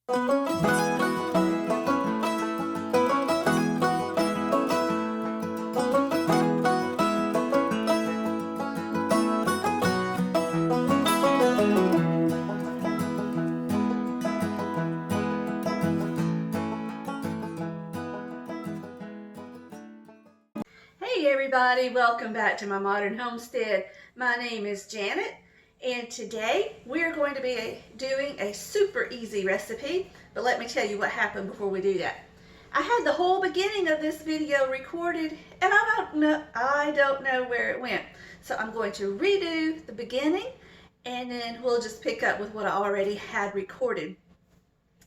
Hey everybody, welcome back to my modern homestead. My name is Janet, and today we're going to be doing a super easy recipe, but let me tell you what happened before we do that. I had the whole beginning of this video recorded and I don't know where it went. So I'm going to redo the beginning and then we'll just pick up with what I already had recorded.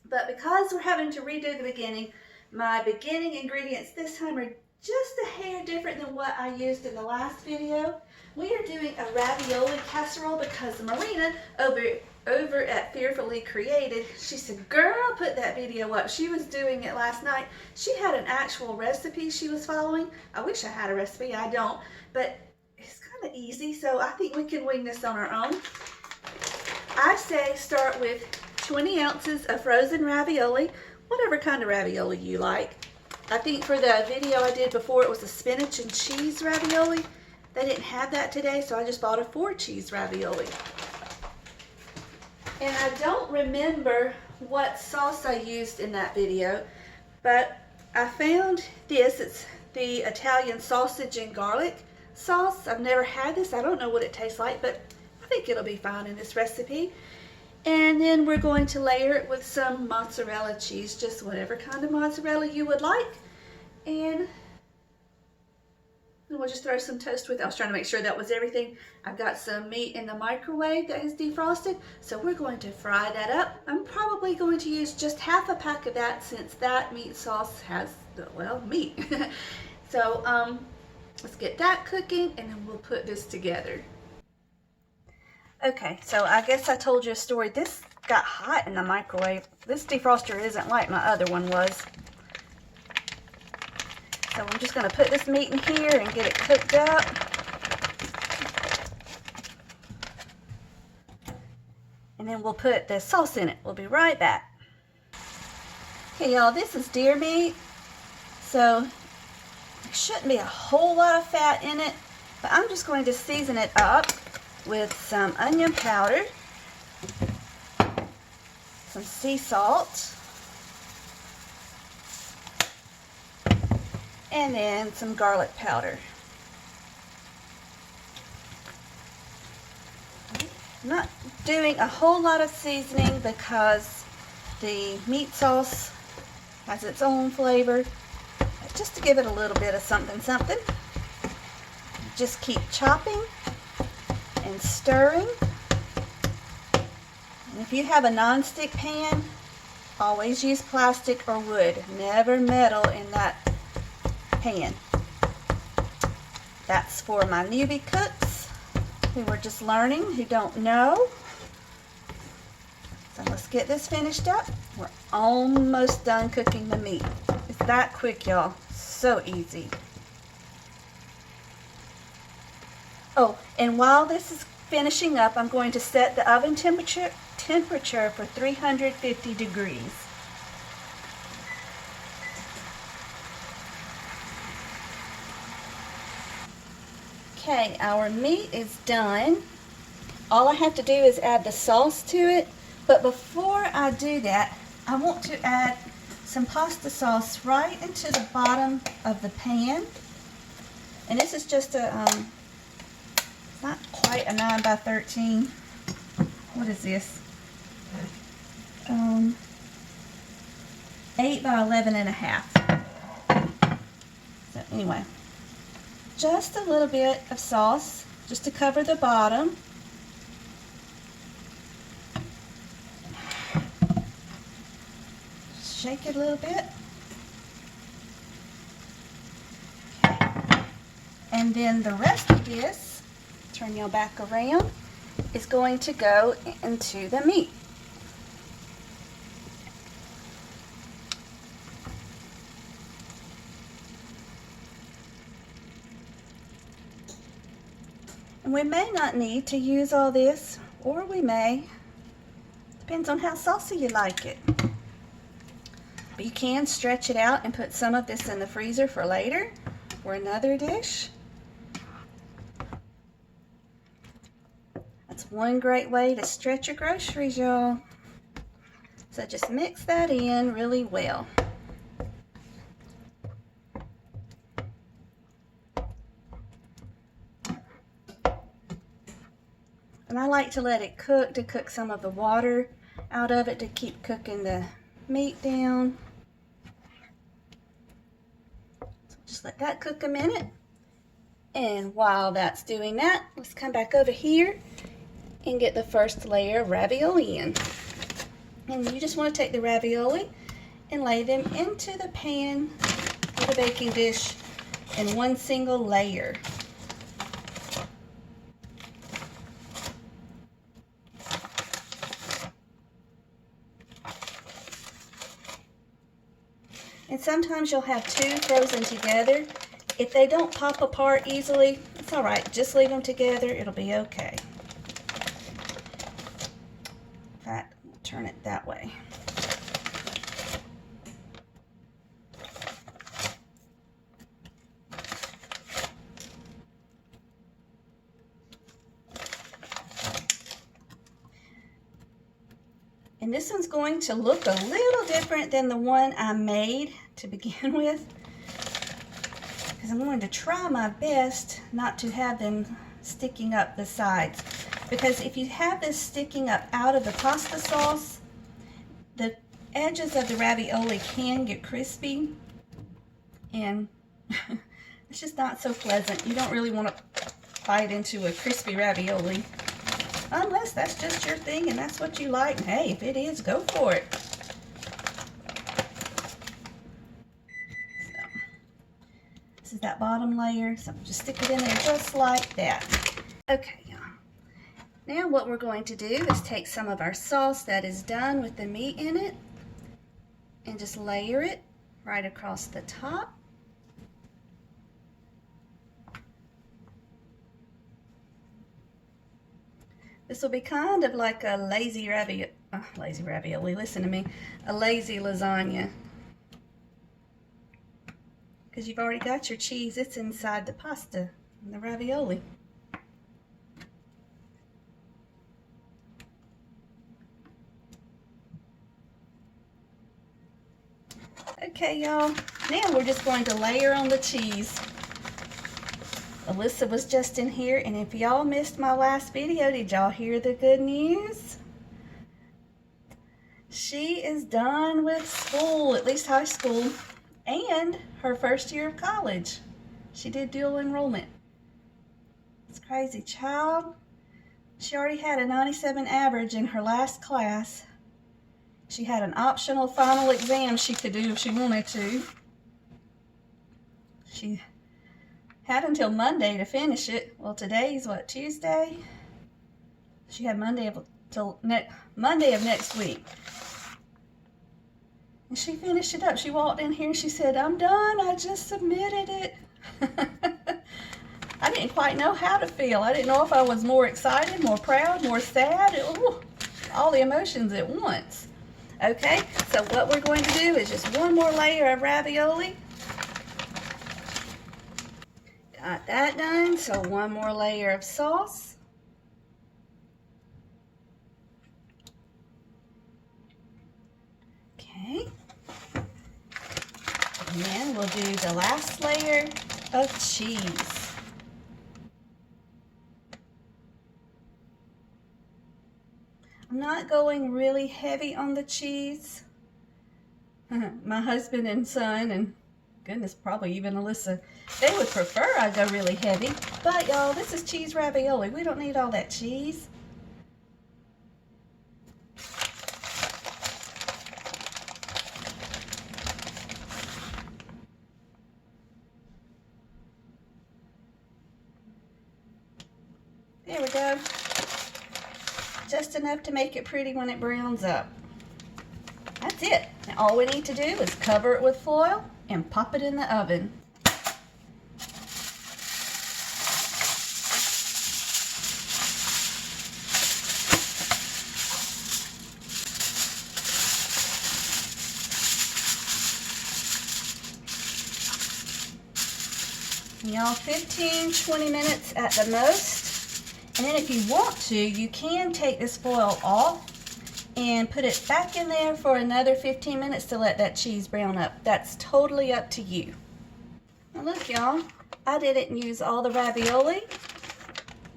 But because we're having to redo the beginning, my beginning ingredients this time are just a hair different than what I used in the last video. We are doing a ravioli casserole because Marina over at Fearfully Created, she said, girl, put that video up. She was doing it last night. She had an actual recipe she was following. I wish I had a recipe, I don't, but it's kind of easy, so I think we can wing this on our own. I say start with 20 ounces of frozen ravioli, whatever kind of ravioli you like. I think for the video I did before, it was a spinach and cheese ravioli. They didn't have that today, so I just bought a 4-cheese ravioli. And I don't remember what sauce I used in that video, but I found this. It's the Italian sausage and garlic sauce. I've never had this. I don't know what it tastes like, but I think it'll be fine in this recipe. And then we're going to layer it with some mozzarella cheese, just whatever kind of mozzarella you would like. And we'll just throw some toast with it. I was trying to make sure that was everything. I've got some meat in the microwave that is defrosted, so we're going to fry that up. I'm probably going to use just half a pack of that since that meat sauce has, well, meat. So let's get that cooking and then we'll put this together. Okay, so I guess I told you a story. This got hot in the microwave. This defroster isn't like my other one was. So I'm just going to put this meat in here and get it cooked up. And then we'll put the sauce in it. We'll be right back. Okay, y'all, this is deer meat. So there shouldn't be a whole lot of fat in it, but I'm just going to season it up with some onion powder, some sea salt, and then some garlic powder. I'm not doing a whole lot of seasoning because the meat sauce has its own flavor, but just to give it a little bit of something. Just keep chopping and stirring. And if you have a non-stick pan, always use plastic or wood. Never metal in that pan. That's for my newbie cooks who are just learning, who don't know. So let's get this finished up. We're almost done cooking the meat. It's that quick, y'all. So easy. Oh, and while this is finishing up, I'm going to set the oven temperature for 350 degrees. Okay, our meat is done. All I have to do is add the sauce to it, but before I do that, I want to add some pasta sauce right into the bottom of the pan. And this is just a not quite a 9 by 13. What is this? 8 by 11 and a half. So anyway, just a little bit of sauce just to cover the bottom. Just shake it a little bit. Okay. And then the rest of this, turn y'all back around, is going to go into the meat. And we may not need to use all this, or we may. Depends on how saucy you like it. But you can stretch it out and put some of this in the freezer for later or another dish. That's one great way to stretch your groceries, y'all. So just mix that in really well. And I like to let it cook, to cook some of the water out of it, to keep cooking the meat down. So just let that cook a minute. And while that's doing that, let's come back over here and get the first layer of ravioli in. And you just want to take the ravioli and lay them into the pan or the baking dish in one single layer. And sometimes you'll have two frozen together. If they don't pop apart easily, it's all right. Just leave them together. It'll be okay. In fact, we'll turn it that way. And this one's going to look a little different than the one I made to begin with, because I'm going to try my best not to have them sticking up the sides. Because if you have this sticking up out of the pasta sauce, the edges of the ravioli can get crispy, and it's just not so pleasant. You don't really want to bite into a crispy ravioli. Unless that's just your thing and that's what you like. Hey, if it is, go for it. So, this is that bottom layer. So just stick it in there just like that. Okay, y'all. Now what we're going to do is take some of our sauce that is done with the meat in it and just layer it right across the top. This will be kind of like a lazy ravioli, listen to me, a lazy lasagna. Because you've already got your cheese, it's inside the pasta and the ravioli. Okay, y'all, now we're just going to layer on the cheese. Alyssa was just in here, and if y'all missed my last video, did y'all hear the good news? She is done with school, at least high school, and her first year of college. She did dual enrollment. It's crazy, child. She already had a 97 average in her last class. She had an optional final exam she could do if she wanted to. She had until Monday to finish it. Well, today's what, Tuesday? She had Monday of next week. And she finished it up. She walked in here and she said, "I'm done. I just submitted it." I didn't quite know how to feel. I didn't know if I was more excited, more proud, more sad. Ooh, all the emotions at once. Okay, so what we're going to do is just one more layer of ravioli. Got that done, so one more layer of sauce. Okay. And then we'll do the last layer of cheese. I'm not going really heavy on the cheese. My husband and son, and goodness, probably even Alyssa, they would prefer I go really heavy. But y'all, this is cheese ravioli. We don't need all that cheese. There we go. Just enough to make it pretty when it browns up. That's it. Now all we need to do is cover it with foil and pop it in the oven. Y'all, 15-20 minutes at the most. And then if you want to, you can take this foil off and put it back in there for another 15 minutes to let that cheese brown up. That's totally up to you. Now look, y'all, I didn't use all the ravioli.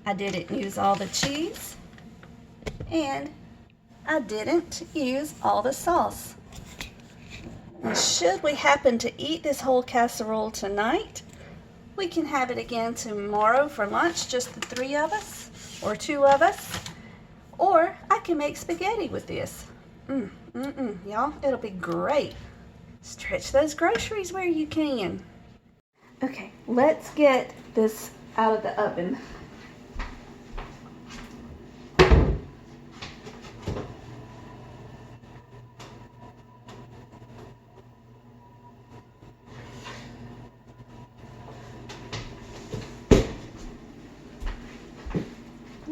I didn't use all the cheese. And I didn't use all the sauce. And should we happen to eat this whole casserole tonight, we can have it again tomorrow for lunch, just the 3 of us, or 2 of us. Or I can make spaghetti with this. Y'all, it'll be great. Stretch those groceries where you can. Okay, let's get this out of the oven.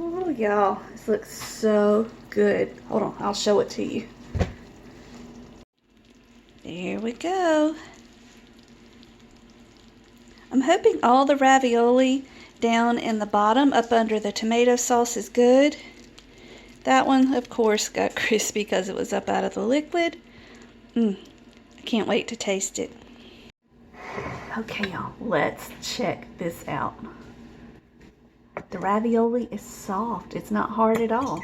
Oh, y'all, this looks so good. Hold on, I'll show it to you. There we go. I'm hoping all the ravioli down in the bottom up under the tomato sauce is good. That one, of course, got crispy because it was up out of the liquid. I can't wait to taste it. Okay, y'all, let's check this out. The ravioli is soft. It's not hard at all.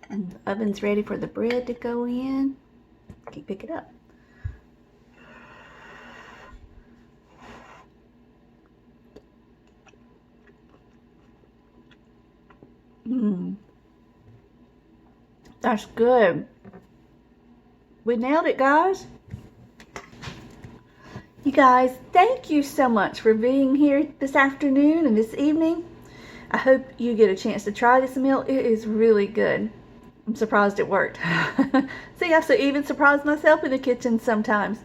And the oven's ready for the bread to go in. Can't pick it up. That's good. We nailed it, guys. You guys, thank you so much for being here this afternoon and this evening. I hope you get a chance to try this meal. It is really good. I'm surprised it worked. See, I even surprised myself in the kitchen sometimes.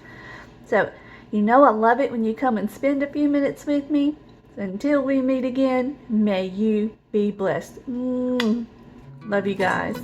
So, you know I love it when you come and spend a few minutes with me. Until we meet again, may you be blessed. Love you guys.